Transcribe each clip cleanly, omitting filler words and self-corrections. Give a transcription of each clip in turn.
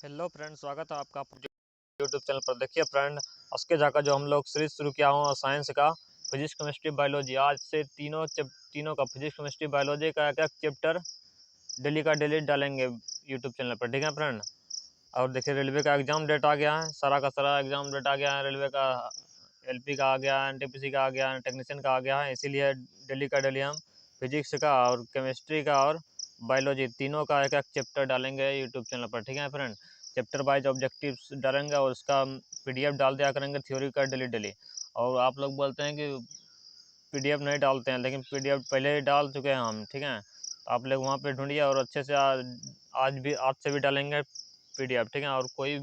Hello friend, स्वागत है आपका यूट्यूब चैनल पर। देखिए फ्रेंड, उसके जाकर जो हम लोग सीरीज शुरू किया हूँ साइंस का, फिजिक्स केमिस्ट्री बायोलॉजी, आज से तीनों का फिजिक्स केमिस्ट्री बायोलॉजी का एक एक चैप्टर डेली का डेली डालेंगे यूट्यूब चैनल पर, ठीक है फ्रेंड। और देखिए, रेलवे का एग्ज़ाम डेट आ गया है, सारा का सारा एग्ज़ाम डेट आ गया है। रेलवे का एलपी का आ गया है, एनटीपीसी का आ गया है, टेक्नीशियन का आ गया है। इसीलिए डेली का डेली हम फिजिक्स का और केमिस्ट्री का और बायोलॉजी तीनों का एक एक चैप्टर डालेंगे यूट्यूब चैनल पर, ठीक है फ्रेंड। चैप्टर वाइज ऑब्जेक्टिव्स डालेंगे और उसका पीडीएफ डाल दिया करेंगे, थ्योरी का डेली डेली। और आप लोग बोलते हैं कि पीडीएफ नहीं डालते हैं, लेकिन पीडीएफ पहले ही डाल चुके हैं हम, ठीक है। तो आप लोग वहाँ पे ढूंढिए और अच्छे से आज से भी डालेंगे पीडीएफ, ठीक है। और कोई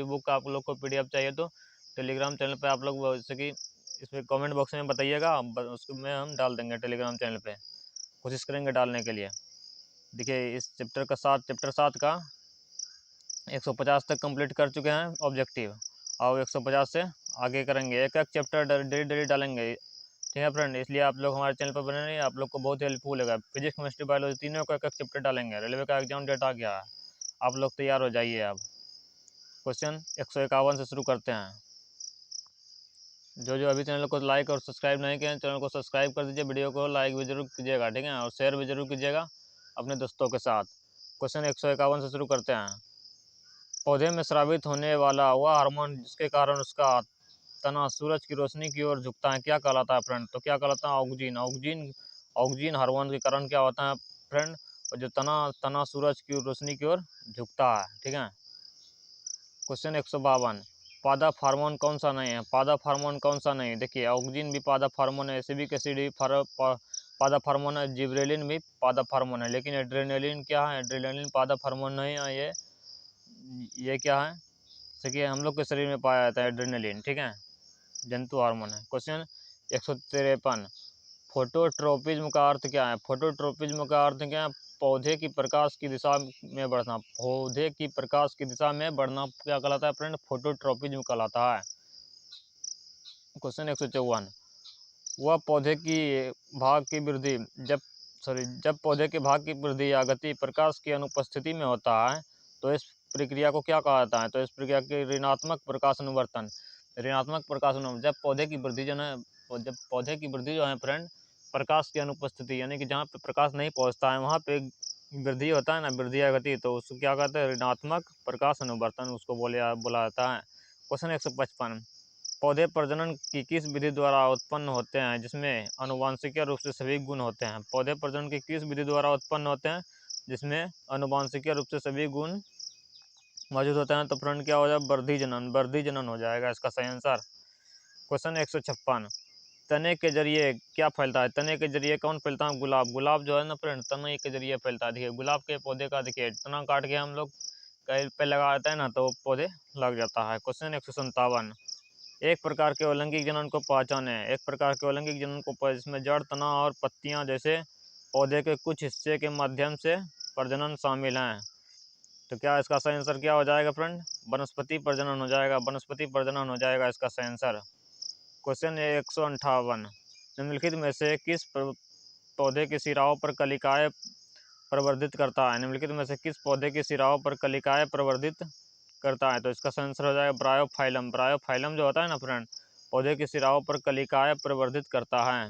बुक आप लोग को पीडीएफ चाहिए तो टेलीग्राम चैनल पे आप लोग जैसे कि इसमें कमेंट बॉक्स में बताइएगा, उसमें हम डाल देंगे टेलीग्राम चैनल पे, कोशिश करेंगे डालने के लिए। देखिए, इस चैप्टर 7 का 150 तक कंप्लीट कर चुके हैं ऑब्जेक्टिव, और 150 से आगे करेंगे। एक एक चैप्टर डेली डेली डालेंगे, ठीक है फ्रेंड। इसलिए आप लोग हमारे चैनल पर बने रहिए, आप लोग को बहुत हेल्पफुल होगा। फिजिक्स केमिस्ट्री बायोलॉजी तीनों का एक एक चैप्टर डालेंगे। रेलवे का एग्जाम डेट आ गया है, आप लोग तैयार हो जाइए। अब क्वेश्चन 151 से शुरू करते हैं। जो जो अभी चैनल को लाइक और सब्सक्राइब नहीं किए हैं, चैनल को सब्सक्राइब कर दीजिए, वीडियो को लाइक भी जरूर कीजिएगा, ठीक है। और शेयर भी जरूर कीजिएगा अपने दोस्तों के साथ। क्वेश्चन 151 से शुरू करते हैं। पौधे में स्रावित होने वाला वह हार्मोन जिसके कारण उसका तना सूरज की रोशनी की ओर झुकता है, क्या कहलाता है फ्रेंड? तो क्या कहलाता है? ऑक्सीजन। ऑक्सीजन ऑक्सीजन हार्मोन के कारण क्या होता है फ्रेंड? और जो तना तना सूरज की रोशनी की ओर झुकता है, ठीक है। क्वेश्चन 152, पादप हार्मोन कौन सा नहीं है? पादप हार्मोन कौन सा नहीं है? देखिए, ऑक्सीजन भी पादप हार्मोन है, एसिडिक एसिड भी पादप हार्मोन है, जिब्रेलिन भी पादप हार्मोन है। लेकिन एड्रेनलिन क्या है? एड्रेनलिन पादप हार्मोन नहीं है। ये क्या है? देखिए, हम लोग के शरीर में पाया जाता है एड्रेनलिन, ठीक है, जंतु हार्मोन है। क्वेश्चन 153, फोटोट्रोपिज्म का अर्थ क्या है? फोटोट्रोपिज्म का अर्थ क्या है? पौधे की प्रकाश की दिशा में बढ़ना। पौधे की प्रकाश की दिशा में बढ़ना क्या कहलाता है फ्रेंड? फोटोट्रोपिज्म कहलाता है। क्वेश्चन 154, वह पौधे की भाग की वृद्धि जब पौधे के भाग की वृद्धि या गति प्रकाश की अनुपस्थिति में होता है तो इस प्रक्रिया को क्या कहा जाता है? तो इस प्रक्रिया के ऋणात्मक प्रकाश अनुवर्तन। ऋणात्मक प्रकाश अनुवर्तन, जब पौधे की वृद्धि जो है, जब पौधे की वृद्धि जो है फ्रेंड, प्रकाश की अनुपस्थिति यानी कि जहाँ पे प्रकाश नहीं पहुँचता है वहाँ पे वृद्धि होता है ना, वृद्धि या गति, तो उसको क्या कहते हैं? ऋणात्मक प्रकाश अनुवर्तन उसको बोला जाता है। क्वेश्चन 155, पौधे प्रजनन की किस विधि द्वारा उत्पन्न होते हैं जिसमें आनुवंशिक रूप से सभी गुण होते हैं? पौधे प्रजनन की किस विधि द्वारा उत्पन्न होते हैं जिसमें आनुवंशिक रूप से सभी गुण मौजूद होते हैं? तो फ्रेंड क्या हो जाएगा? वर्धी जनन हो जाएगा इसका सही आंसर। क्वेश्चन 156, तने के जरिए क्या फैलता है? तने के जरिए कौन फैलता है? गुलाब। गुलाब जो है ना फ्रेंड, तने के जरिए फैलता है। देखिए, गुलाब के पौधे का देखिए तना काट के हम लोग कहीं पे लगा देते हैं ना, तो पौधे लग जाता है। क्वेश्चन 157, एक प्रकार के अलैंगिक जनन को पहचाने। एक प्रकार के अलैंगिक जनन को जिसमें जड़, तना और पत्तियां जैसे पौधे के कुछ हिस्से के माध्यम से प्रजनन शामिल हैं। तो क्या इसका सही आंसर क्या हो जाएगा फ्रेंड? वनस्पति प्रजनन हो जाएगा। वनस्पति प्रजनन हो जाएगा इसका सही आंसर। क्वेश्चन 158, निम्नलिखित में से किस पौधे के सिराओं पर कलिकाएं प्रवर्धित करता है? निम्नलिखित में से किस पौधे के सिराओं पर कलिकाएं प्रवर्धित करता है? तो इसका सही आंसर हो जाएगा ब्रायोफाइलम। ब्रायोफाइलम जो होता है ना फ्रेंड, पौधे के सिराओं पर कलिकाएं प्रवर्धित करता है।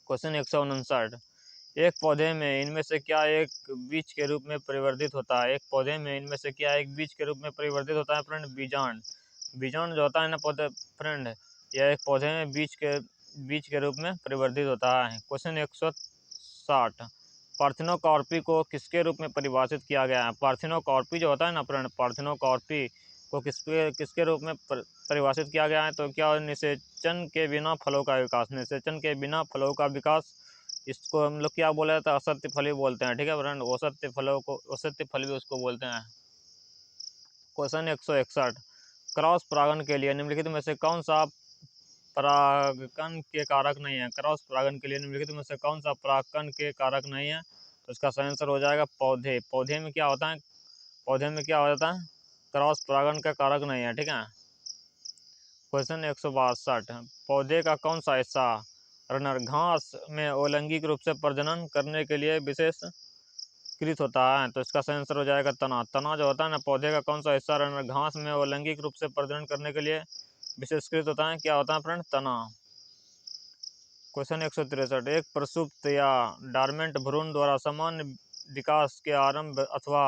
क्वेश्चन 159, एक पौधे में इनमें से क्या एक बीज के रूप में परिवर्तित होता है? एक पौधे में इनमें से क्या एक बीज के रूप में परिवर्तित होता है फ्रेंड? बीजांड। बीजांड जो होता है ना पौधे फ्रेंड, यह एक पौधे में बीज के रूप में परिवर्तित होता है। क्वेश्चन 160, पार्थिनोकार्पी को किसके रूप में परिभाषित किया गया है? पार्थिनोकार्पी जो होता है ना फ्रेंड, पार्थिनोकार्पी को किसके रूप में परिभाषित किया गया है? तो क्या? निषेचन के बिना फलों का विकास। निषेचन के बिना फलों का विकास, इसको हम लोग क्या बोले जाता है? असत्य फल भी बोलते हैं, ठीक है फ्रेंड। असत्य फल भी उसको बोलते हैं। क्वेश्चन 161, क्रॉस परागण के लिए निम्नलिखित में से कौन सा परागकण के कारक नहीं है? क्रॉस परागण के लिए निम्नलिखित में से कौन सा परागकण के कारक नहीं है? तो इसका सही आंसर हो जाएगा पौधे। पौधे में क्या होता है? पौधे में क्या हो जाता है? क्रॉस परागण का कारक नहीं है, ठीक है। क्वेश्चन 162, पौधे का कौन सा हिस्सा रनर घास में अलैंगिक रूप से प्रजनन करने के लिए विशेष बहिष्कृत होता है, तो इसका सही आंसर हो जाएगा तना। तना जो होता है ना पौधे का कौन सा हिस्सा रहना घास में वो लैंगिक रूप से प्रजनन करने के लिए विशेषकृत होता है, क्या होता है फ्रेंड? तना। क्वेश्चन 163, एक प्रसुप्त या डॉर्मेंट भ्रूण द्वारा सामान्य विकास के आरंभ अथवा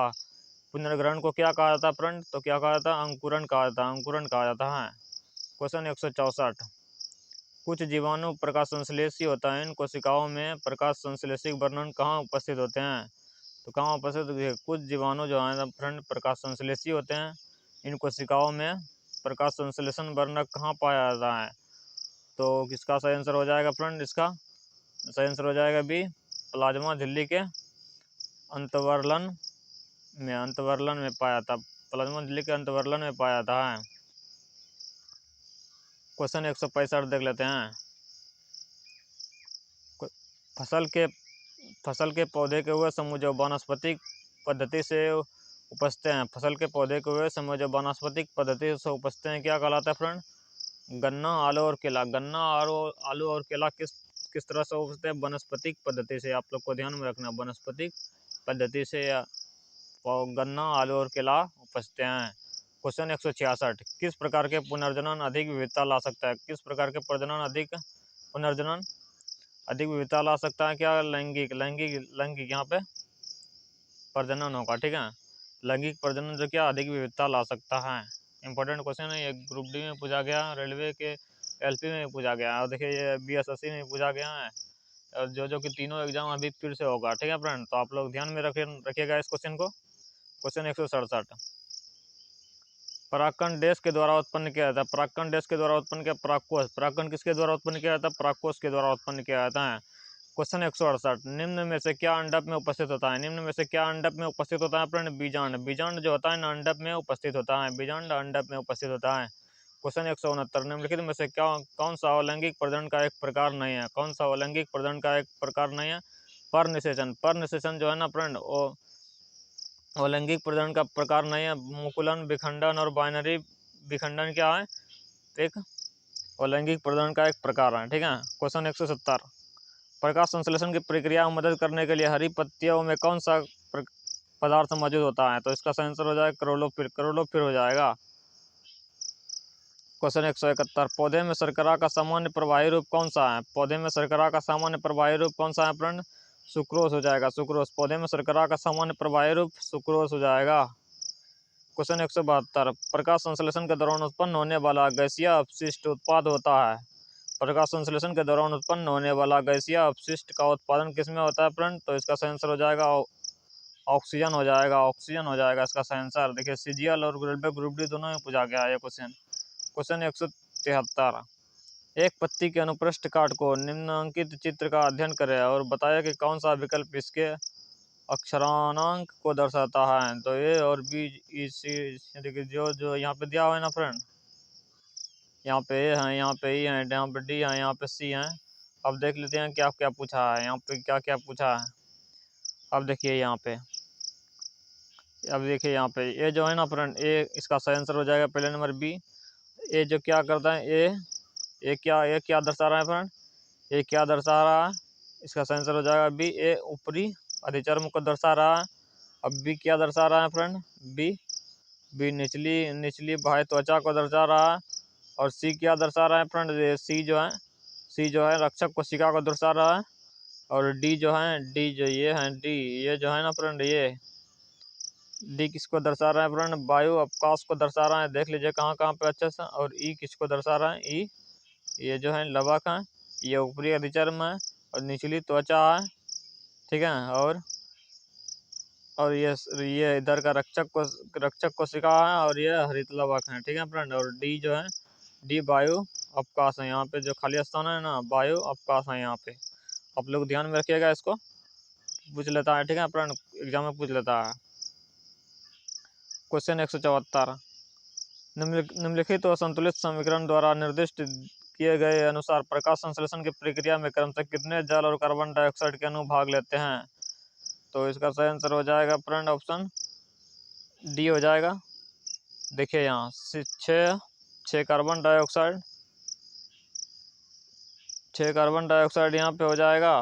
पुनर्ग्रहण को क्या कहा जाता है फ्रेंड? तो क्या कहा जाता है? अंकुरण कहा जाता है, अंकुरण कहा जाता है। क्वेश्चन 164, कुछ जीवाणु प्रकाश संश्लेषी होता है, इन कोशिकाओं में प्रकाश संश्लेषी वर्णन कहाँ उपस्थित होते हैं? तो कहाँ उपस्थित होते हैं? कुछ जीवाणु जो है फ्रेंड प्रकाश संश्लेषी होते हैं, इन कोशिकाओं में प्रकाश संश्लेषण वर्णक कहाँ पाया जाता है? तो किसका सही आंसर हो जाएगा फ्रेंड? इसका सही आंसर हो जाएगा बी, प्लाज्मा झिल्ली के अंतवर्लन में पाया था, प्लाज्मा झिल्ली के अंतवर्लन में पाया था। क्वेश्चन 165 देख लेते हैं। फसल के पौधे के हुए समूह जो वानस्पतिक पद्धति से उपजते हैं, फसल के पौधे के हुए समूह जो वानस्पतिक पद्धति से उपजते हैं, क्या कहलाता है फ्रेंड? गन्ना, आलू और केला। गन्ना, आलू और केला किस तरह से उपजते हैं? वनस्पतिक पद्धति से। आप लोग को ध्यान में रखना, वनस्पतिक पद्धति से गन्ना, आलू और केला उपजते हैं। क्वेश्चन 166, किस प्रकार के पुनर्जनन अधिक विविधता ला सकता है? किस प्रकार के पुनर्जनन अधिक विविधता ला सकता है? क्या? लैंगिक यहाँ पे प्रजनन होगा, ठीक है। लैंगिक प्रजनन जो क्या अधिक विविधता ला सकता है। इंपॉर्टेंट क्वेश्चन है ये, ग्रुप डी में पूछा गया, रेलवे के एलपी में पूछा गया, और देखिए ये बीएसएससी में पूछा गया है, और जो कि तीनों एग्जाम अभी फिर से होगा, ठीक है फ्रेंड। तो आप लोग ध्यान में रखिएगा इस क्वेश्चन को। क्वेश्चन 167, परागकण डैश के द्वारा उत्पन्न किया जाता है? परागकण डैश के द्वारा उत्पन्न किया? परागकोश। परागकण किसके द्वारा उत्पन्न किया जाता है? परागकोश के द्वारा उत्पन्न किया जाता है। क्वेश्चन 168, निम्न में से क्या अंडप में उपस्थित होता है? निम्न में से क्या अंडप में उपस्थित होता है फ्रेंड? बीजांड। बीजांड जो होता है ना अंडप में उपस्थित होता है, बीजांड अंडप में उपस्थित होता है। क्वेश्चन 169, निम्नलिखित में से क्या कौन सा अलैंगिक प्रजनन का एक प्रकार नहीं है? कौन सा अलैंगिक प्रजनन का एक प्रकार नहीं है? परनिषेचन। परनिषेचन जो है ना फ्रेंड वो अलैंगिक प्रजनन का प्रकार नहीं है। मुकुलन, विखंडन और बाइनरी विखंडन क्या है? एक अलैंगिक प्रजनन का एक प्रकार है, ठीक है। क्वेश्चन 170, प्रकाश संश्लेषण की प्रक्रिया में मदद करने के लिए हरी पत्तियों में कौन सा पदार्थ मौजूद होता है? तो इसका सही आंसर हो जाएगा क्लोरोफिल। क्लोरोफिल हो जाएगा। क्वेश्चन 171, पौधे में शर्करा का सामान्य प्रवाही रूप कौन सा है? पौधे में शर्करा का सामान्य प्रवाही रूप कौन सा है फ्रेंड? सुक्रोज हो जाएगा, सुक्रोज। पौधे में शर्करा का सामान्य प्रवाही रूप सुक्रोज हो जाएगा। क्वेश्चन 172, प्रकाश संश्लेषण के दौरान उत्पन्न होने वाला गैसीय अपशिष्ट उत्पाद होता है? प्रकाश संश्लेषण के दौरान उत्पन्न होने वाला गैसीय अपशिष्ट का उत्पादन किसमें होता है फ्रेंड? तो इसका सही आंसर हो जाएगा ऑक्सीजन हो जाएगा, ऑक्सीजन हो जाएगा इसका सही आंसर। देखिए सीजीएल और ग्रुप डी दोनों में पूछा गया है ये क्वेश्चन। क्वेश्चन 173, एक पत्ती के अनुप्रस्थ काट को निम्नांकित चित्र का अध्ययन करें और बताया कि कौन सा विकल्प इसके अक्षरांक को दर्शाता है? तो ए और बी, ई, सी। देखिए जो जो यहाँ पे दिया हुआ है ना फ्रेंड, यहाँ पे ए है, यहाँ पे ई है, यहाँ पे डी है, यहाँ पे सी है। अब देख लेते हैं क्या क्या पूछा है, यहाँ पे क्या क्या पूछा है। अब देखिए यहाँ पे, अब देखिए यहाँ पे ए जो है ना फ्रेंड, ए इसका सही आंसर हो जाएगा पहले नंबर बी। ए जो क्या करता है, ए क्या दर्शा रहा है फ्रेंड? ए क्या दर्शा रहा है? इसका सही आंसर हो जाएगा बी। ए ऊपरी अधिचर्म को दर्शा रहा है। अब बी क्या दर्शा रहा है फ्रेंड? बी बी निचली निचली बाह्य त्वचा को दर्शा रहा है। और सी क्या दर्शा रहा है फ्रेंड? सी जो है रक्षक कोशिका को दर्शा रहा है। और डी जो है, डी जो ये है, डी ये जो है ना फ्रेंड, ये डी किसको दर्शा रहा है फ्रेंड? वायु अवकाश को दर्शा रहा है। देख लीजिए कहाँ कहाँ पे अच्छे से। और ई किसको दर्शा रहा है? ई ये जो है लवक है, ये ऊपरी अधिचर्म है और निचली त्वचा है, ठीक है। और ये इधर का रक्षक कोशिका है और ये हरित लवक है, ठीक है फ्रेंड। और डी जो है, डी वायु अवकाश है। यहाँ पे जो खाली स्थान है ना, वायु अवकाश है यहाँ पे। आप लोग ध्यान में रखिएगा, इसको पूछ लेता है, ठीक है फ्रेंड, एग्जाम में पूछ लेता है। क्वेश्चन 174, निम्नलिखित और संतुलित समीकरण द्वारा निर्दिष्ट किए गए अनुसार प्रकाश संश्लेषण की प्रक्रिया में क्रमशः कितने जल और कार्बन डाइऑक्साइड के अणु भाग लेते हैं? तो इसका सही आंसर हो जाएगा फ्रेंड ऑप्शन डी हो जाएगा। देखिए यहाँ छः कार्बन डाइऑक्साइड यहाँ पे हो जाएगा।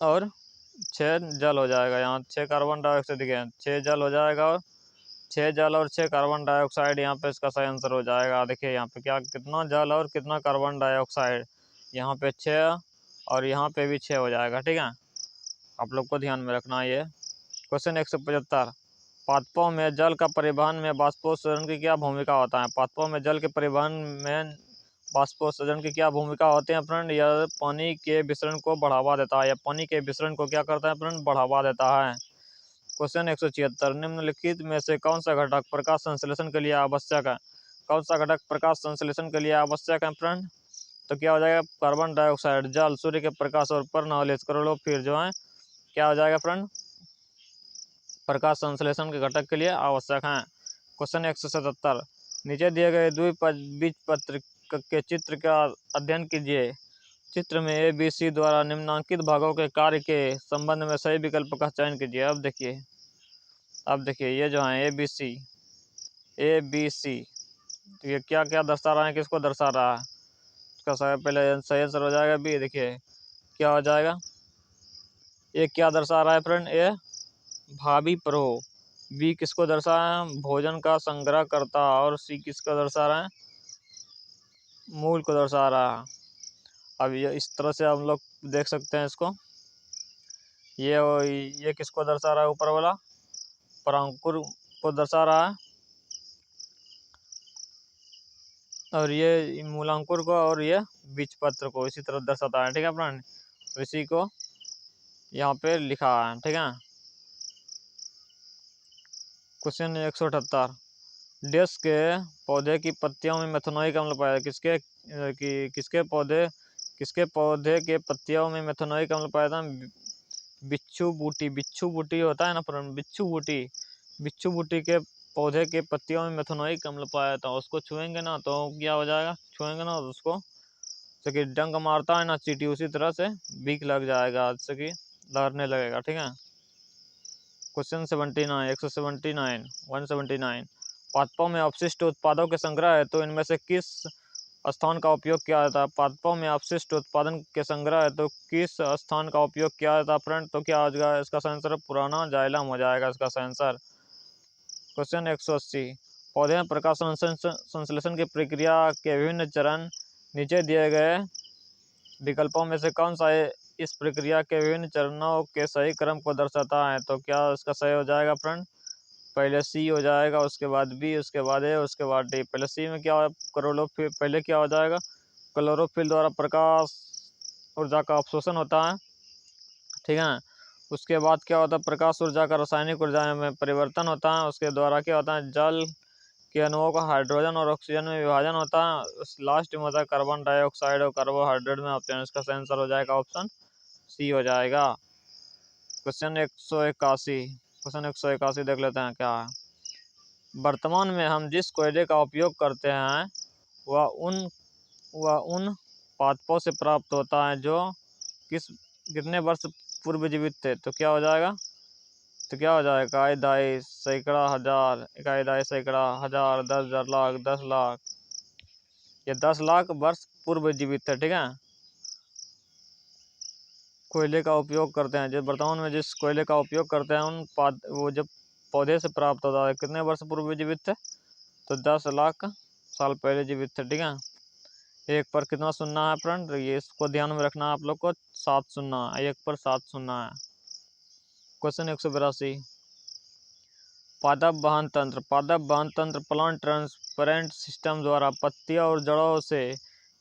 और 6 जल हो जाएगा, यहाँ 6 कार्बन डाइऑक्साइड दिखे हैं, 6 जल हो जाएगा, और 6 जल और 6 कार्बन डाइऑक्साइड यहाँ पे इसका सही आंसर हो जाएगा। देखिए यहाँ पे क्या, कितना जल और कितना कार्बन डाइऑक्साइड, यहाँ पे 6 और यहाँ पे भी 6 हो जाएगा। ठीक है, आप लोग को ध्यान में रखना है ये। क्वेश्चन 175, पादपों में जल का परिवहन में बाष्पोत्सर्जन की क्या भूमिका होता है? पादपों में जल के परिवहन में बाष्पोत्सर्जन की क्या भूमिका होती है फ्रेंड? यह पानी के विसरण को बढ़ावा देता है, या पानी के विसरण को क्या करता है फ्रेंड? बढ़ावा देता है। क्वेश्चन 176, निम्नलिखित में से कौन सा घटक प्रकाश संश्लेषण के लिए आवश्यक है? कौन सा घटक प्रकाश संश्लेषण के लिए आवश्यक है फ्रेंड? तो क्या हो जाएगा? कार्बन डाइऑक्साइड, जल, सूर्य के प्रकाश और परनॉलेज क्लोरोफिल जो है क्या हो जाएगा फ्रेंड? प्रकाश संश्लेषण के घटक के लिए आवश्यक हैं। क्वेश्चन 177, नीचे दिए गए द्विबीजपत्र के चित्र का अध्ययन कीजिए। चित्र में ए बी सी द्वारा निम्नांकित भागों के कार्य के संबंध में सही विकल्प का चयन कीजिए। अब देखिए ये जो है ए बी सी, तो ये क्या क्या दर्शा रहा है, किसको दर्शा रहा है? इसका पहले सही आंसर हो जाएगा बी। देखिए क्या हो जाएगा, ये क्या दर्शा रहा है फ्रेंड? ए भावी प्रहो, बी किसको दर्शा रहा है? भोजन का संग्रह करता, और सी किसको दर्शा रहा है? मूल को दर्शा रहा है। अब ये इस तरह से हम लोग देख सकते हैं इसको, ये किसको दर्शा रहा है? ऊपर वाला परांकुर को दर्शा रहा है, और ये मूलांकुर को, और ये बीजपत्र को इसी तरह दर्शाता है। ठीक है फ्रेंड, इसी को यहाँ पे लिखा है। ठीक है, क्वेश्चन 178, डेस के पौधे की पत्तियों में मेथनोइक अम्ल पाया जाता है? किसके पौधे के पत्तियों में मेथनोइक अम्ल पाया जाता है? बिच्छू बूटी होता है ना फ्रेंड, बिच्छू बूटी के पौधे के पत्तियों में मेथनोइक अम्ल पाया जाता है। उसको छुएंगे ना तो क्या हो जाएगा? छुएंगे ना तो उसको जैसे कि डंक मारता है ना चींटी, उसी तरह से बीक लग जाएगा, जैसे कि लहरने लगेगा। ठीक है, क्वेश्चन 179, पादपों में अपशिष्ट उत्पादों के संग्रह है तो इनमें से किस स्थान का उपयोग किया जाता है? पादपों में अपशिष्ट उत्पादन के संग्रह है तो किस स्थान का उपयोग किया जाता है फ्रेंड? तो क्या हो जाएगा इसका आंसर? पुराना जाइलम हो जाएगा इसका आंसर। क्वेश्चन 180, पौधे में प्रकाश संश्लेषण की प्रक्रिया के विभिन्न चरण नीचे दिए गए विकल्पों में से कौन सा इस प्रक्रिया के विभिन्न चरणों के सही क्रम को दर्शाता है? तो क्या इसका सही हो जाएगा फ्रेंड? पहले सी हो जाएगा, उसके बाद बी, उसके बाद ए, उसके बाद डी। पहले सी में क्या हो, क्लोरोफिल, पहले क्या हो जाएगा? क्लोरोफिल द्वारा प्रकाश ऊर्जा का अवशोषण होता है। ठीक है, उसके बाद क्या होता है? प्रकाश ऊर्जा का रासायनिक ऊर्जा में परिवर्तन होता है। उसके द्वारा क्या होता है? जल के अणुओं का हाइड्रोजन और ऑक्सीजन में विभाजन होता है। उस लास्ट में होता है कार्बन डाइऑक्साइड और कार्बोहाइड्रेट में होते हैं। इसका आंसर हो जाएगा ऑप्शन सी हो जाएगा। क्वेश्चन 181 देख लेते हैं क्या है। वर्तमान में हम जिस कोयले का उपयोग करते हैं वह उन पादपों से प्राप्त होता है जो कितने वर्ष पूर्व जीवित थे? तो क्या हो जाएगा? इकाई, दहाई, सैकड़ा, हजार, इकाई, दहाई, सैकड़ा, हजार, 10,000, लाख, 10 लाख। ये 10 लाख वर्ष पूर्व जीवित थे। ठीक है, कोयले का उपयोग करते हैं, जो वर्तमान में जिस कोयले का उपयोग करते हैं वो जब पौधे से प्राप्त होता है, कितने वर्ष पूर्व जीवित थे? तो 10 लाख साल पहले जीवित थे। ठीक है, एक पर कितना सुनना है फ्रेंड? ये इसको ध्यान में रखना है आप लोग को, 7 सुनना है, एक पर 7 सुनना है। क्वेश्चन 182, पादप वहन तंत्र प्लांट ट्रांसपेरेंट सिस्टम द्वारा पत्तियों और जड़ों से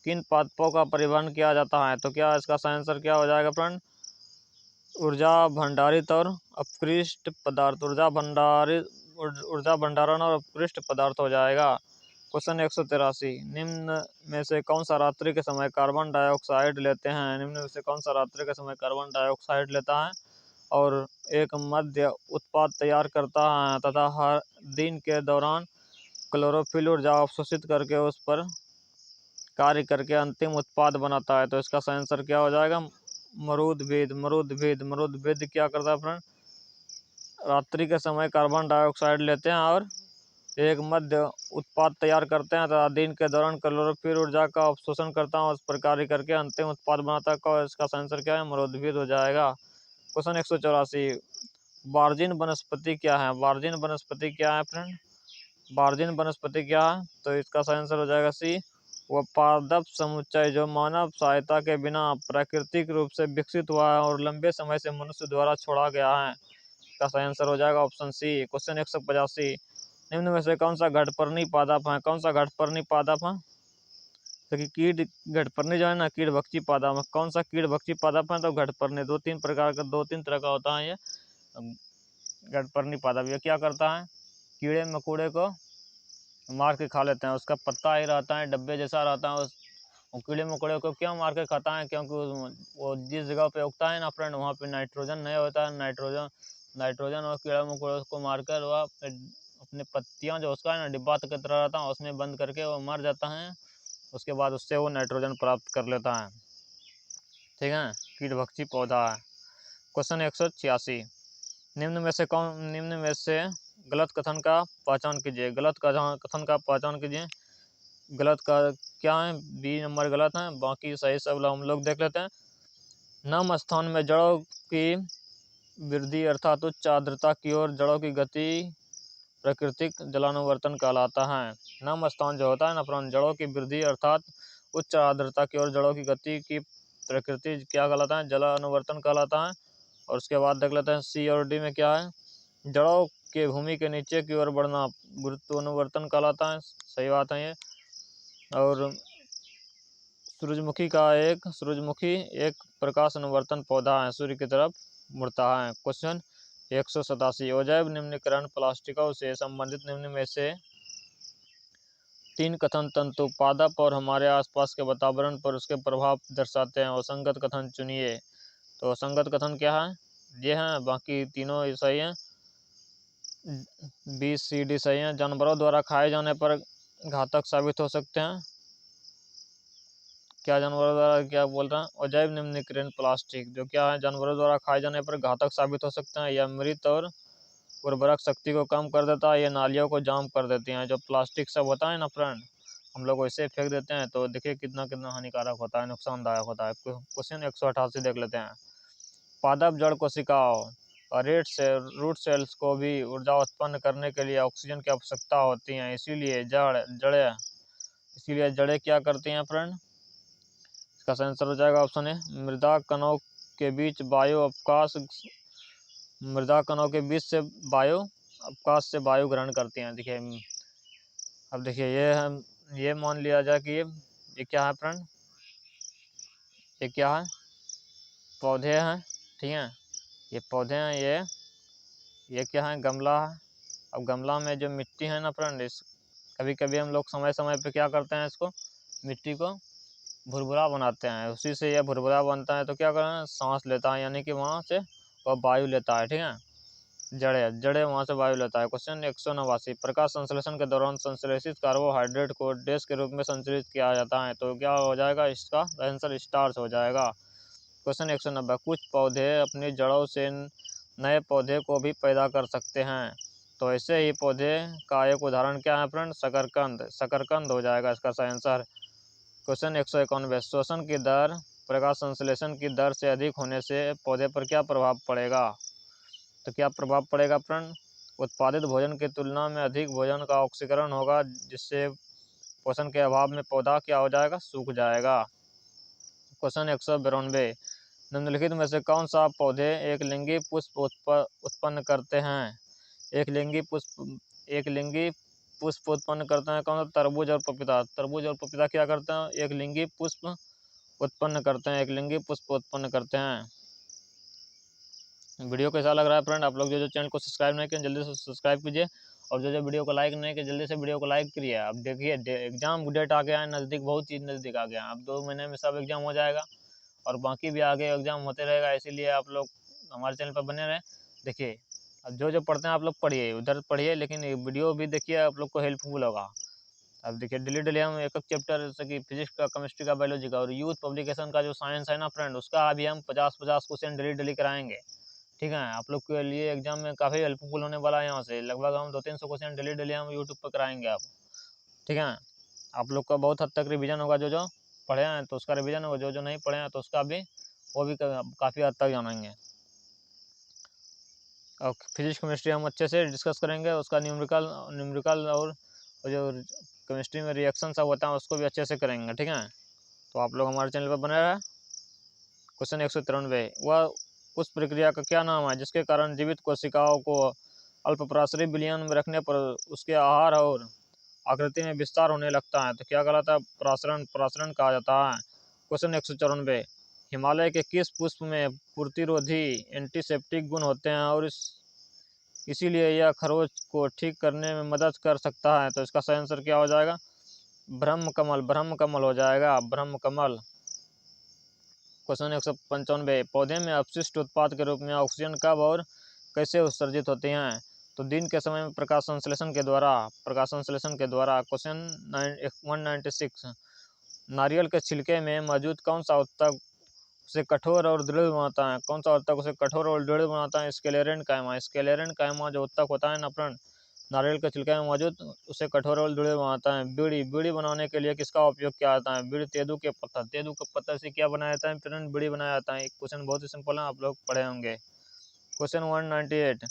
किन पादपों का परिवहन किया जाता है? तो क्या इसका आंसर क्या हो जाएगा फ्रेंड? ऊर्जा भंडारित और अपकृष्ट पदार्थ, ऊर्जा भंडारण और अपकृष्ट पदार्थ हो जाएगा। क्वेश्चन 183, निम्न में से कौन सा रात्रि के समय कार्बन डाइऑक्साइड लेते हैं? निम्न में से कौन सा रात्रि के समय कार्बन डाइऑक्साइड लेता है और एक मध्य उत्पाद तैयार करता है तथा हर दिन के दौरान क्लोरोफिल ऊर्जा अवशोषित करके उस पर कार्य करके अंतिम उत्पाद बनाता है? तो इसका आंसर क्या हो जाएगा? मरुद्भिद क्या करता है फ्रेंड? रात्रि के समय कार्बन डाइऑक्साइड लेते हैं और एक मध्य उत्पाद तैयार करते हैं तथा दिन के दौरान क्लोरोफिल ऊर्जा का अवशोषण करता है, उस पर कार्य करके अंतिम उत्पाद बनाता है। इसका आंसर क्या है? मरुद्भिद हो जाएगा। क्वेश्चन 184, वार्जिन वनस्पति क्या है? वार्जिन वनस्पति क्या है फ्रेंड? वार्जिन वनस्पति क्या है? तो इसका सही आंसर हो जाएगा सी, वह पादप समुच्चय जो मानव सहायता के बिना प्राकृतिक रूप से विकसित हुआ है और लंबे समय से मनुष्य द्वारा छोड़ा गया है। इसका सही आंसर हो जाएगा ऑप्शन सी। क्वेश्चन 185, निम्न में से कौन सा घटपर्णी पादप है? कौन सा घटपर्णी पादप है? क्योंकि कीट घटपर्णी जो है ना, कीट भक्षी पादप है। कौन सा कीट भक्षी पादप है? तो घटपर्णी। दो तीन तरह का होता है ये घटपर्णी पादप। ये क्या करता है? कीड़े मकोड़े को मार के खा लेते हैं। उसका पत्ता ही रहता है डब्बे जैसा रहता है। उस कीड़े मकोड़े को क्यों मार के खाता है? क्योंकि वो जिस जगह पे उगता है ना फ्रेंड, वहाँ पे नाइट्रोजन नहीं होता है। नाइट्रोजन और कीड़ा मकोड़े को मारकर वह अपने पत्तियाँ जो उसका है ना डिब्बा की तरह रहता है उसमें बंद करके वो मर जाता है। उसके बाद उससे वो नाइट्रोजन प्राप्त कर लेता है। ठीक है, कीटभक्षी पौधा है। क्वेश्चन 186, निम्न में से गलत कथन का पहचान कीजिए। गलत कथन का पहचान कीजिए। गलत का क्या है? बी नंबर गलत है, बाकी सही सब हम लोग देख लेते हैं। नम स्थान में जड़ों की वृद्धि अर्थात उच्च आर्द्रता की ओर जड़ों की गति प्राकृतिक जलानुवर्तन कहलाता है। नम स्थान जो होता है ना फ्रेंड, जड़ों की वृद्धि अर्थात उच्च आर्द्रता की ओर जड़ों की गति की प्रकृति क्या कहलाता है? जलानुवर्तन कहलाता है। और उसके बाद देख लेते हैं सी और डी में क्या है। जड़ों के भूमि के नीचे की ओर बढ़ना गुरुत्वानुवर्तन कहलाता है। सही बात है ये। और सूरजमुखी एक प्रकाश अनुवर्तन पौधा है, सूर्य की तरफ मुड़ता है। क्वेश्चन 187, अजैव निम्नीकरण प्लास्टिकों से संबंधित निम्न में से तीन कथन तंतु पादप और हमारे आसपास के वातावरण पर उसके प्रभाव दर्शाते हैं। असंगत कथन चुनिए। तो असंगत कथन क्या है? ये हैं, बाकी तीनों सही हैं। बी सी डी सही हैं। जानवरों द्वारा खाए जाने पर घातक साबित हो सकते हैं। क्या जानवरों द्वारा क्या बोल रहा है? अजैव निम्नीकरण प्लास्टिक जो क्या है जानवरों द्वारा खाए जाने पर घातक साबित हो सकते हैं। यह मृत और उर्वरक शक्ति को कम कर देता है। ये नालियों को जाम कर देती हैं। जो प्लास्टिक सब होता है ना फ्रेंड, हम लोग वैसे फेंक देते हैं तो देखिए कितना कितना हानिकारक होता है, नुकसानदायक होता है। क्वेश्चन 188 देख लेते हैं। पादप जड़ कोशिकाओं रूट सेल्स को भी ऊर्जा उत्पन्न करने के लिए ऑक्सीजन की आवश्यकता होती है। इसीलिए जड़ें क्या करती हैं फ्रेंड? इसका सही आंसर हो जाएगा ऑप्शन ए, मृदा कणों के बीच से वायु ग्रहण करती हैं। देखिए, अब देखिए ये मान लिया जाए कि ये क्या है फ्रेंड? ये क्या है? पौधे हैं। ठीक है, ये पौधे हैं। ये क्या है? गमला है। अब गमला में जो मिट्टी है ना फ्रेंड, इस कभी कभी हम लोग समय समय पे क्या करते हैं, इसको मिट्टी को भुरभुरा बनाते हैं। उसी से यह भुरभुरा बनता है तो क्या करना है? सांस लेता है, यानी कि वहाँ से वह वायु लेता है। ठीक है, जड़े वहाँ से वायु लेता है। क्वेश्चन 189, प्रकाश संश्लेषण के दौरान संश्लेषित कार्बोहाइड्रेट को डैश के रूप में संचरित किया जाता है। तो क्या हो जाएगा? इसका आंसर स्टार्च हो जाएगा। क्वेश्चन 190, कुछ पौधे अपनी जड़ों से नए पौधे को भी पैदा कर सकते हैं। तो ऐसे ही पौधे का एक उदाहरण क्या है फ्रेंड? शकरकंद हो जाएगा इसका सही आंसर। क्वेश्चन 191, श्वसन की दर प्रकाश संश्लेषण की दर से अधिक होने से पौधे पर क्या प्रभाव पड़ेगा? तो क्या प्रभाव पड़ेगा फ्रेंड? उत्पादित भोजन की तुलना में अधिक भोजन का ऑक्सीकरण होगा, जिससे पोषण के अभाव में पौधा क्या हो जाएगा? सूख जाएगा। क्वेश्चन 192, निम्नलिखित में से कौन सा पौधे एक लिंगी पुष्प उत्पन्न करते हैं? एक लिंगी पुष्प उत्पन्न करते हैं। कौन सा? तरबूज और पपीता। तरबूज और पपीता क्या करते हैं? एक लिंगी पुष्प उत्पन्न करते हैं। वीडियो कैसा लग रहा है फ्रेंड? आप लोग जो चैनल को सब्सक्राइब नहीं किए जल्दी से सब्सक्राइब कीजिए, और जो वीडियो को लाइक नहीं किए जल्दी से वीडियो को लाइक करिए। अब देखिए एग्जाम डेट आ गया है नज़दीक, बहुत चीज़ नज़दीक आ गया है। अब 2 महीने में सब एग्जाम हो जाएगा और बाकी भी आगे एग्जाम होते रहेगा। इसीलिए आप लोग हमारे चैनल पर बने रहें। देखिए, अब जो पढ़ते हैं आप लोग पढ़िए, उधर पढ़िए, लेकिन वीडियो भी देखिए, आप लोग को हेल्पफुल होगा। अब देखिए डेली हम एक चैप्टर जैसे कि फिजिक्स का, केमिस्ट्री का, बायोलॉजी का और यूथ पब्लिकेशन का जो साइंस है ना फ्रेंड, उसका अभी हम 50-50 क्वेश्चन डेली कराएंगे। ठीक है, आप लोग के लिए एग्जाम में काफ़ी हेल्पफुल होने वाला है। यहाँ से लगभग हम 200-300 क्वेश्चन डेली हम यूट्यूब पर कराएंगे आप। ठीक है, आप लोग का बहुत हद तक रिवीजन होगा। जो पढ़े हैं तो उसका रिवीजन होगा, जो नहीं पढ़े हैं तो उसका भी वो भी काफ़ी हद तक जानेंगे। और फिजिक्स केमिस्ट्री हम अच्छे से डिस्कस करेंगे, उसका न्यूमेरिकल और जो केमिस्ट्री में रिएक्शन सब होता है उसको भी अच्छे से करेंगे, ठीक है। तो आप लोग हमारे चैनल पर बने रहे। क्वेश्चन 193, वह उस प्रक्रिया का क्या नाम है जिसके कारण जीवित कोशिकाओं को अल्पप्राशरी विलयन में रखने पर उसके आहार और आकृति में विस्तार होने लगता है। तो क्या कहलाता है? प्रासरण कहा जाता है। क्वेश्चन 194, हिमालय के किस पुष्प में प्रतिरोधी एंटीसेप्टिक गुण होते हैं और इसीलिए यह खरोच को ठीक करने में मदद कर सकता है? तो इसका सही आंसर क्या हो जाएगा? ब्रह्म कमल हो जाएगा, ब्रह्म कमल। क्वेश्चन 195, पौधे में अपशिष्ट उत्पाद के रूप में ऑक्सीजन कब और कैसे उत्सर्जित होती हैं? तो दिन के समय में प्रकाश संश्लेषण के द्वारा। क्वेश्चन 196, नारियल के छिलके में मौजूद कौन सा उत्तक उसे कठोर और दृढ़ बनाता है? कौन सा उत्तक उसे कठोर और दृढ़ बनाता है? स्क्लेरेंट कायमा जो उत्तक होता है ना फ्रेंड, नारियल के छिलके में मौजूद, उसे कठोर और दृढ़ बनाता है। बीड़ी बनाने के लिए किसका उपयोग किया जाता है? बीड़ी तेंदू के पत्ता से क्या बनाया जाता है फ्रेंड? बीड़ी बनाया जाता है। एक क्वेश्चन बहुत ही सिंपल है, आप लोग पढ़े होंगे। क्वेश्चन 198,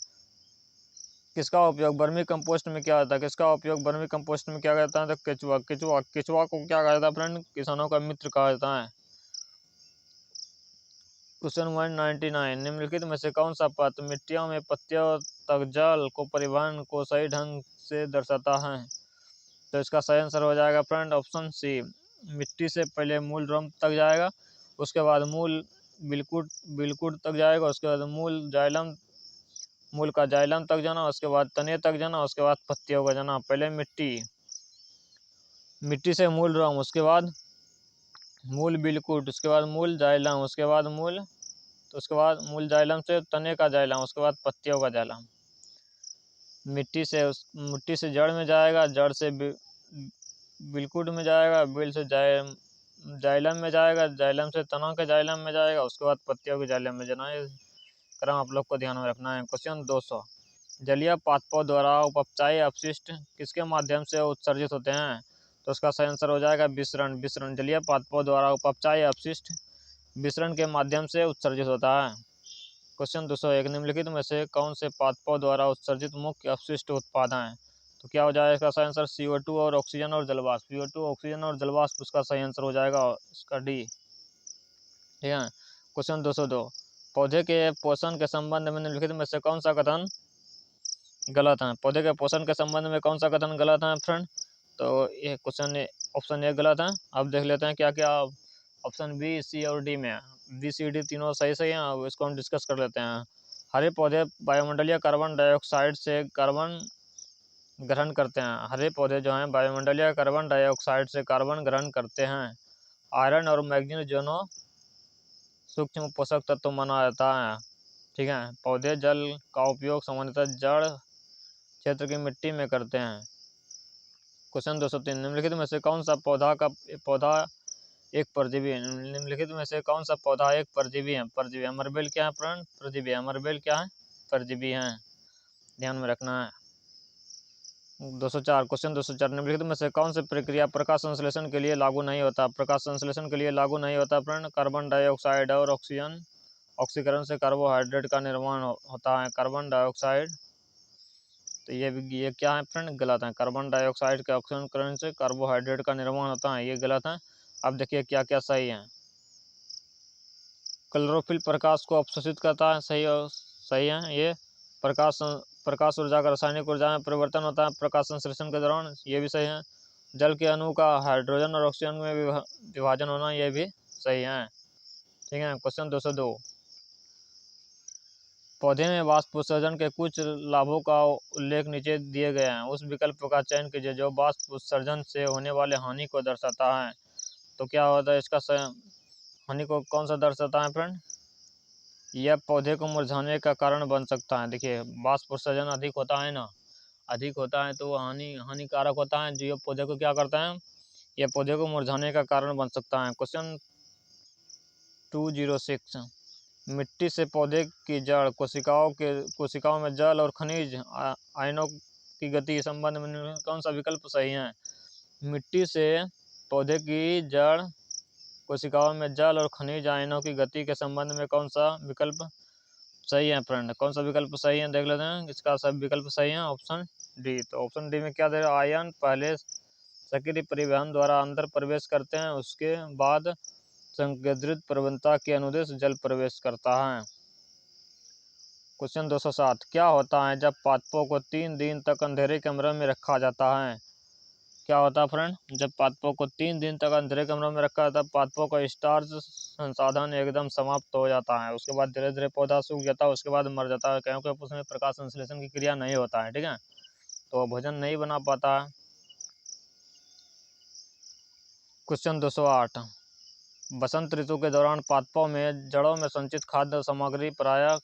किसका उपयोग वर्मी कंपोस्ट में किया जाता है? किया जाता है? तो केचुआ को क्या कहा जाता है फ्रेंड? किसानों का मित्र कहा जाता है। क्वेश्चन 199, निम्नलिखित में से कौन सा पत्र मिट्टियों में पत्तियों तक जल को परिवहन को सही ढंग से दर्शाता है? तो इसका सही आंसर हो जाएगा फ्रेंड ऑप्शन सी। मिट्टी से पहले मूल रम तक जाएगा, उसके बाद मूल बिल्कुट तक जाएगा, उसके बाद मूल का जाइलम तक जाना, उसके बाद तने तक जाना, उसके बाद पत्तियों का जाना। पहले मिट्टी से मूल रम, उसके बाद मूल बिल्कुट, उसके बाद मूल जाइलम, उसके बाद मूल जाइलम से तने का जाइलम, उसके बाद पत्तियों का जाइलम। मिट्टी से जड़ में जाएगा, जड़ से बिल्कुट में जाएगा, बिल से जाइलम में जाएगा, जाइलम से तना के जाइलम में जाएगा, उसके बाद पत्तियों के जाइलम में जाना। ये क्रम आप लोग को ध्यान में रखना है। क्वेश्चन 200, जलीय पादपों द्वारा उपचायी अपशिष्ट किसके माध्यम से उत्सर्जित होते हैं? तो उसका सही आंसर हो जाएगा विसरण। जलीय पादपों द्वारा उपचायी अपशिष्ट विसरण के माध्यम से उत्सर्जित होता है। क्वेश्चन 201, निम्नलिखित में से कौन से पादपों द्वारा उत्सर्जित मुख्य अपशिष्ट उत्पाद हैं? तो क्या हो जाएगा इसका सही आंसर? CO2 और ऑक्सीजन और जलवाष्प। CO2 ऑक्सीजन और जलवाष्प उसका सही आंसर हो जाएगा, इसका डी, ठीक है। क्वेश्चन 202, पौधे के पोषण के संबंध में निम्नलिखित में से कौन सा कथन गलत है? पौधे के पोषण के संबंध में कौन सा कथन गलत है फ्रेंड? तो ये क्वेश्चन ऑप्शन ए गलत है। अब देख लेते हैं क्या क्या ऑप्शन बी, सी और डी में। बी सी डी तीनों सही है, अब इसको हम डिस्कस कर लेते हैं। हरे पौधे वायुमंडलीय कार्बन डाइऑक्साइड से कार्बन ग्रहण करते हैं। हरे पौधे जो हैं वायुमंडलीय कार्बन डाइऑक्साइड से कार्बन ग्रहण करते हैं। आयरन और मैग्नीज दोनों सूक्ष्म पोषक तत्व माना जाता है, ठीक है। पौधे जल का उपयोग सामान्यतः जड़ क्षेत्र की मिट्टी में करते हैं। क्वेश्चन 203, निम्नलिखित में से कौन सा पौधा एक परजीवी है? निम्नलिखित में से कौन सा पौधा एक परजीवी है? अमरबेल क्या है फ्रेंड? अमरबेल क्या है? परजीवी है, ध्यान में रखना है। 204, क्वेश्चन 204, निम्नलिखित में से कौन सी प्रक्रिया प्रकाश संश्लेषण के लिए लागू नहीं होता? फ्रेंड, कार्बन डाइऑक्साइड और ऑक्सीकरण से कार्बोहाइड्रेट का निर्माण होता है। कार्बन डाइऑक्साइड, तो ये क्या है फ्रेंड? गलत है। कार्बन डाइऑक्साइड के ऑक्सीकरण से कार्बोहाइड्रेट का निर्माण होता है, ये गलत है। अब देखिए क्या क्या सही है। क्लोरोफिल प्रकाश को अवशोषित करता है, सही है ये। प्रकाश ऊर्जा का रासायनिक ऊर्जा में परिवर्तन होता है प्रकाश संश्लेषण के दौरान, ये भी सही है। जल के अणु का हाइड्रोजन और ऑक्सीजन में विभाजन होना, ये भी सही है, ठीक है। क्वेश्चन 202, पौधे में वाष्प उत्सर्जन के कुछ लाभों का उल्लेख नीचे दिए गए हैं, उस विकल्प का चयन कीजिए जो वाष्प उत्सर्जन से होने वाले हानि को दर्शाता है। तो क्या होता है इसका हानि को कौन सा दर्शाता है फ्रेंड? यह पौधे को मुरझाने का कारण बन सकता है। देखिए वाष्प उत्सर्जन अधिक होता है ना, अधिक होता है तो वो हानिकारक होता है, जो ये पौधे को क्या करता है? यह पौधे को मुरझाने का कारण बन सकता है। क्वेश्चन 206, मिट्टी से पौधे की जड़ कोशिकाओं में जल और खनिज आयनों की गति संबंध में कौन सा विकल्प सही है? मिट्टी से पौधे की जड़ कोशिकाओं में जल और खनिज आयनों की गति के संबंध में कौन सा विकल्प सही है फ्रेंड। कौन सा विकल्प सही है देख लेते हैं। इसका सब विकल्प सही है ऑप्शन डी। तो ऑप्शन डी में क्या दे रहा है, आयन पहले सक्रिय परिवहन द्वारा अंदर प्रवेश करते हैं, उसके बाद संकेंद्रित प्रवणता के अनुदेश जल प्रवेश करता है। क्वेश्चन 207, क्या होता है जब पादपों को 3 दिन तक अंधेरे कमरे में रखा जाता है। क्या होता है फ्रेंड, जब पादपों को 3 दिन तक अंधेरे कमरे में रखा जाता है, पादपों का स्टार्च संसाधन एकदम समाप्त हो जाता है। उसके बाद धीरे धीरे पौधा सूख जाता है, उसके बाद मर जाता है, क्योंकि उसमें प्रकाश संश्लेषण की क्रिया नहीं होता है। ठीक है, तो भोजन नहीं बना पाता है। क्वेश्चन 208, बसंत ऋतु के दौरान पादपों में जड़ों में संचित खाद्य सामग्री प्रायः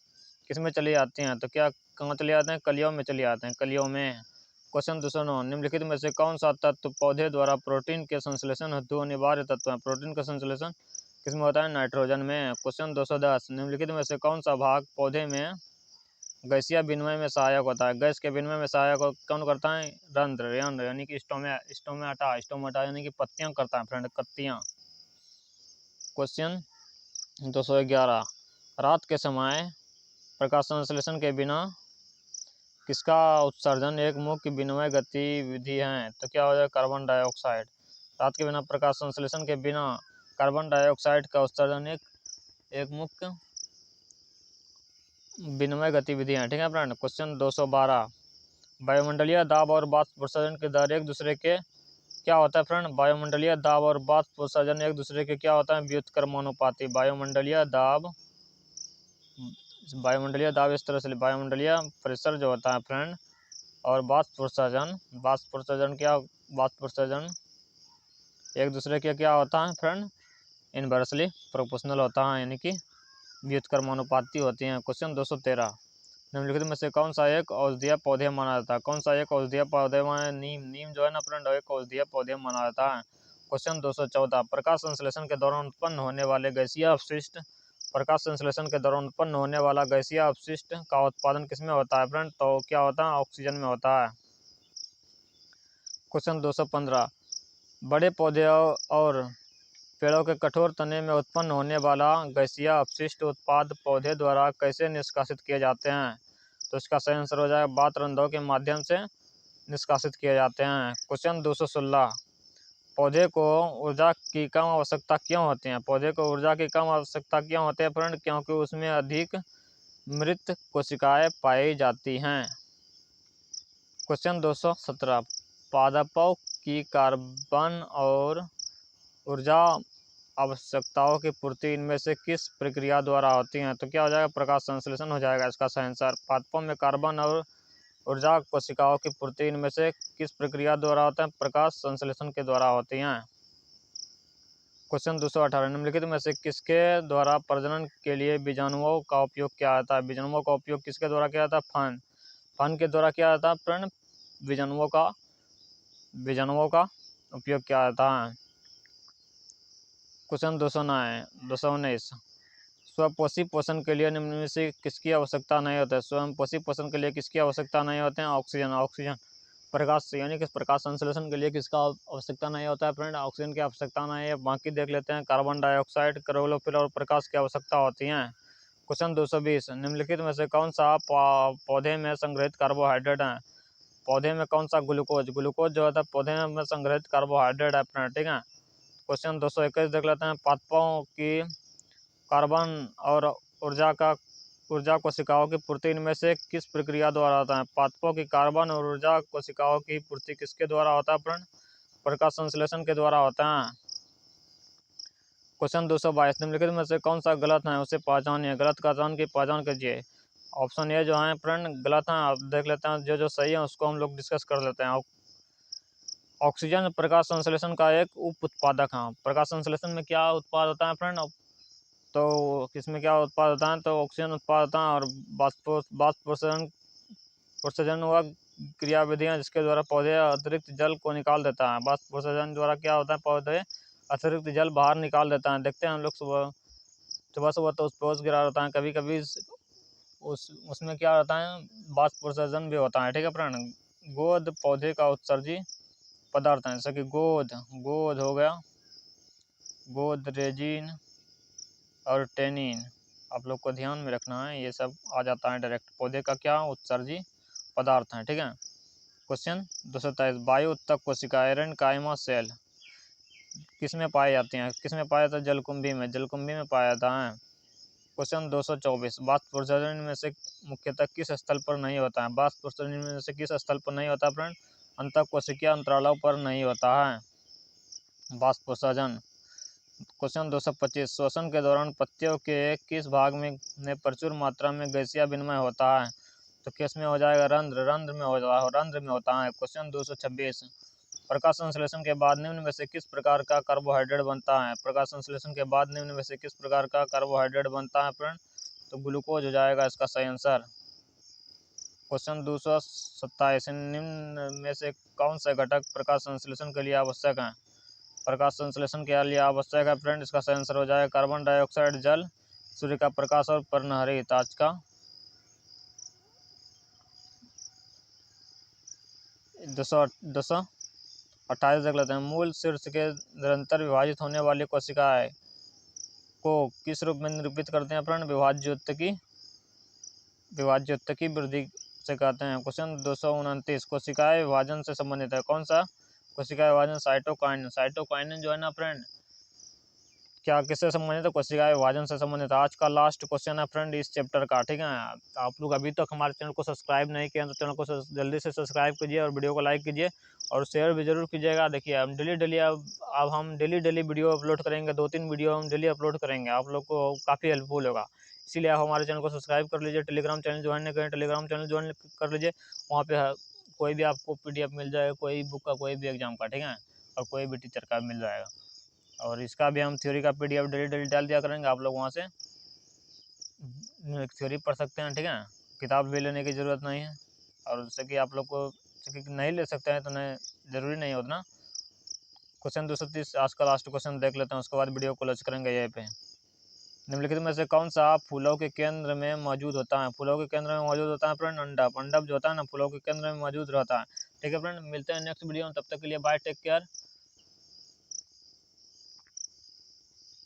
किसमें चली जाती हैं। तो क्या कहाँ चले जाते हैं, कलियों में चले जाते हैं, कलियों में। क्वेश्चन 209, निम्नलिखित में से कौन सा तत्व पौधे द्वारा प्रोटीन के संश्लेषण हेतु अनिवार्य तत्व है। प्रोटीन का संश्लेषण किसमें होता है, नाइट्रोजन में। क्वेश्चन 210, निम्नलिखित में से कौन सा भाग पौधे में गैसीय विनिमय में सहायक होता है। गैस के विनिमय में सहायक कौन करता है, रंध्र यानी कि स्टोमेटा यानी कि पत्तियां करता है फ्रेंड, पत्तियां। क्वेश्चन 211, रात के समय प्रकाश संश्लेषण के बिना किसका उत्सर्जन एक मुख्य विनिमय गतिविधि है। तो क्या हो जाएगा, कार्बन डाइऑक्साइड। रात के बिना प्रकाश संश्लेषण के बिना कार्बन डाइऑक्साइड का उत्सर्जन एक मुख्य विनिमय गतिविधि है। ठीक है फ्रेंड। क्वेश्चन 212, वायुमंडलीय दाब और वाष्प उत्सर्जन के दर एक दूसरे के क्या होता है फ्रेंड, वायुमंडलीय दाब और वाष्प उत्सर्जन एक दूसरे के क्या होता है, व्युत्क्रमानुपाती। वायुमंडलीय दाब इस तरह से, वायुमंडलीय प्रेशर जो होता है फ्रेंड, और वाष्प उत्सर्जन क्या, वाष्प उत्सर्जन एक दूसरे के क्या होता है फ्रेंड, इनवर्सली प्रोपोर्शनल होता है, यानी कि व्युत्क्रमानुपाती होती हैं। क्वेश्चन 213, निम्नलिखित में से कौन सा एक औषधीय पौधे माना जाता है। कौन सा एक औषधीय पौधे में, नीम जो है ना फ्रेंड, एक औषधीय पौधे माना जाता है। क्वेश्चन 214, प्रकाश संश्लेषण के दौरान उत्पन्न होने वाले गैसीय अपशिष्ट, प्रकाश संश्लेषण के दौरान उत्पन्न होने वाला गैसीय अपशिष्ट का उत्पादन किसमें होता है फ्रेंड, तो क्या होता है, ऑक्सीजन में होता है। क्वेश्चन 215, बड़े पौधे और पेड़ों के कठोर तने में उत्पन्न होने वाला गैसीय अपशिष्ट उत्पाद पौधे द्वारा कैसे निष्कासित किए जाते हैं। तो इसका सही आंसर हो जाएगा, बात रंध्रों के माध्यम से निष्कासित किए जाते हैं। क्वेश्चन 216, पौधे को ऊर्जा की कम आवश्यकता क्यों होती है। पौधे को ऊर्जा की कम आवश्यकता क्यों होती है फ्रेंड, क्योंकि उसमें अधिक मृत कोशिकाएं पाई जाती हैं। क्वेश्चन 217, पादपों की कार्बन और ऊर्जा आवश्यकताओं की पूर्ति इनमें से किस प्रक्रिया द्वारा होती है। तो क्या हो जाएगा, प्रकाश संश्लेषण हो जाएगा इसका सही आंसर। पादपों में कार्बन और ऊर्जा कोशिकाओं की पूर्ति इनमें से किस प्रक्रिया द्वारा होता है, प्रकाश संश्लेषण के द्वारा होती हैं। क्वेश्चन 218, निम्नलिखित में से किसके द्वारा प्रजनन के लिए बीजाणुओं का उपयोग किया जाता है। बीजाणुओं का उपयोग किसके द्वारा किया जाता है, फन के द्वारा किया जाता है फ्रेंड, बीजाणुओं का उपयोग किया जाता है। क्वेश्चन 219, स्वपोषी पोषण के लिए निम्न में से किसकी आवश्यकता नहीं होती है। स्वयंपोषी पोषण के लिए किसकी आवश्यकता नहीं होते हैं, ऑक्सीजन। प्रकाश यानी कि प्रकाश संश्लेषण के लिए किसका आवश्यकता नहीं होता है फ्रेंड, ऑक्सीजन की आवश्यकता नहीं है। बाकी देख लेते हैं, कार्बन डाइऑक्साइड, क्लोरोफिल और प्रकाश की आवश्यकता होती है। क्वेश्चन 220, निम्नलिखित में से कौन सा पौधे में संग्रहित कार्बोहाइड्रेट है। पौधे में कौन सा ग्लूकोज जो होता है पौधे में संग्रहित कार्बोहाइड्रेट है फ्रेंड। ठीक है। क्वेश्चन 221 देख लेते हैं, पादपों की कार्बन और ऊर्जा कोशिकाओं की पूर्ति इनमें से किस प्रक्रिया द्वारा होता है। पादपों की कार्बन और ऊर्जा कोशिकाओं की पूर्ति किसके द्वारा होता है फ्रेंड, प्रकाश संश्लेषण के द्वारा होता है। क्वेश्चन 222, निम्नलिखित में से कौन सा गलत है उसे पहचानिए। गलत कथन की पहचान कीजिए। ऑप्शन ए जो है फ्रेंड गलत है, आप देख लेते हैं, जो सही है उसको हम लोग डिस्कस कर लेते हैं। ऑक्सीजन प्रकाश संश्लेषण का एक उप उत्पादक है। प्रकाश संश्लेषण में क्या उत्पाद होता है फ्रेंड, तो किसमें क्या उत्पाद होता है, तो ऑक्सीजन उत्पाद होता है। और वाष्पोत्सर्जन वह क्रियाविधियाँ जिसके द्वारा पौधे अतिरिक्त जल को निकाल देता है। वाष्पोत्सर्जन द्वारा क्या होता है, पौधे अतिरिक्त जल बाहर निकाल देता है। देखते हैं हम लोग सुबह सुबह तो उस पर ओस गिरा होता है, कभी कभी उसमें क्या होता है, वाष्पोत्सर्जन भी होता है। ठीक है फ्रेंड। गोंद पौधे का उत्सर्जी पदार्थ है, जैसे कि गोंद हो गया, गोंद, रेजिन और टेनिन। आप लोग को ध्यान में रखना है, ये सब आ जाता है डायरेक्ट। पौधे का क्या उत्सर्जी पदार्थ है, ठीक है। क्वेश्चन 223, वायु उत्तक कोशिका एरेनकाइमा सेल किस में पाए जाते हैं? किस में पाया जाता है? जलकुंभी में, जलकुंभी में पाया जाता है। क्वेश्चन 224, बाष्प प्रसरण में से मुख्यतः किस स्थल पर नहीं होता है? बाष्प प्रसरण में से किस स्थल पर नहीं होता है फ्रेंड? अंतःकोशिकीय अंतरालों पर नहीं होता है बाष्प प्रसरण। क्वेश्चन 225, श्वसन के दौरान पत्तियों के किस भाग में प्रचुर मात्रा में गैसीय विनिमय होता है? तो किस में हो जाएगा? रंध्र, रंध्र में होता है। क्वेश्चन 226, प्रकाश संश्लेषण के बाद निम्न में से किस प्रकार का कार्बोहाइड्रेट बनता है? प्रकाश संश्लेषण के बाद निम्न में से किस प्रकार का कार्बोहाइड्रेट बनता है फ्रेंड? तो ग्लूकोज हो जाएगा इसका सही आंसर। क्वेश्चन 227, निम्न में से कौन सा घटक प्रकाश संश्लेषण के लिए आवश्यक है? प्रकाश संश्लेषण के लिए आवश्यक है फ्रेंड, इसका सही आंसर हो जाएगा कार्बन डाइऑक्साइड, जल, सूर्य का प्रकाश और पर्णहरित। आज का 228 देख लेते हैं। मूल शीर्ष के निरंतर विभाजित होने वाली कोशिकाएं को किस रूप में निरूपित करते हैं फ्रेंड? विभाज्योत्तकी वृद्धि से कहते हैं। क्वेश्चन 229, कोशिकाएं विभाजन से संबंधित है, कौन सा? कोशिका विभाजन साइटोकाइनिन। साइटोकाइनिन जो है ना फ्रेंड, क्या किससे संबंधित है? कोशिका विभाजन से संबंधित है। आज का लास्ट क्वेश्चन है फ्रेंड इस चैप्टर का, ठीक है। आप लोग अभी तक हमारे चैनल को सब्सक्राइब नहीं किया तो चैनल को जल्दी से सब्सक्राइब कीजिए और वीडियो को लाइक कीजिए और शेयर भी जरूर कीजिएगा। देखिए हम डेली वीडियो अपलोड करेंगे, 2-3 वीडियो हम डेली अपलोड करेंगे, आप लोग को काफ़ी हेल्पफुल होगा। इसीलिए आप हमारे चैनल को सब्सक्राइब कर लीजिए। टेलीग्राम चैनल ज्वाइन नहीं करें, टेलीग्राम चैनल ज्वाइन कर लीजिए। वहाँ पे कोई भी आपको PDF मिल जाएगा, कोई बुक का, कोई भी एग्जाम का, ठीक है, और कोई भी टीचर का मिल जाएगा। और इसका भी हम थ्योरी का PDF डेली डाल दिया करेंगे, आप लोग वहाँ से थ्योरी पढ़ सकते हैं, ठीक है। किताब भी लेने की ज़रूरत नहीं है। और जैसे कि आप लोग को नहीं ले सकते हैं तो नहीं, ज़रूरी नहीं होता ना। क्वेश्चन 230, आज का लास्ट क्वेश्चन देख लेते हैं, उसके बाद वीडियो को क्लोज करेंगे यहीं पे। निम्नलिखित में से कौन सा फूलों के केंद्र में मौजूद होता है? फूलों के केंद्र में मौजूद होता है फ्रेंड अंडप। अंडप जो होता है ना, फूलों के केंद्र में मौजूद रहता है, ठीक है फ्रेंड। मिलते हैं नेक्स्ट वीडियो में, तब तक के लिए बाय, टेक केयर।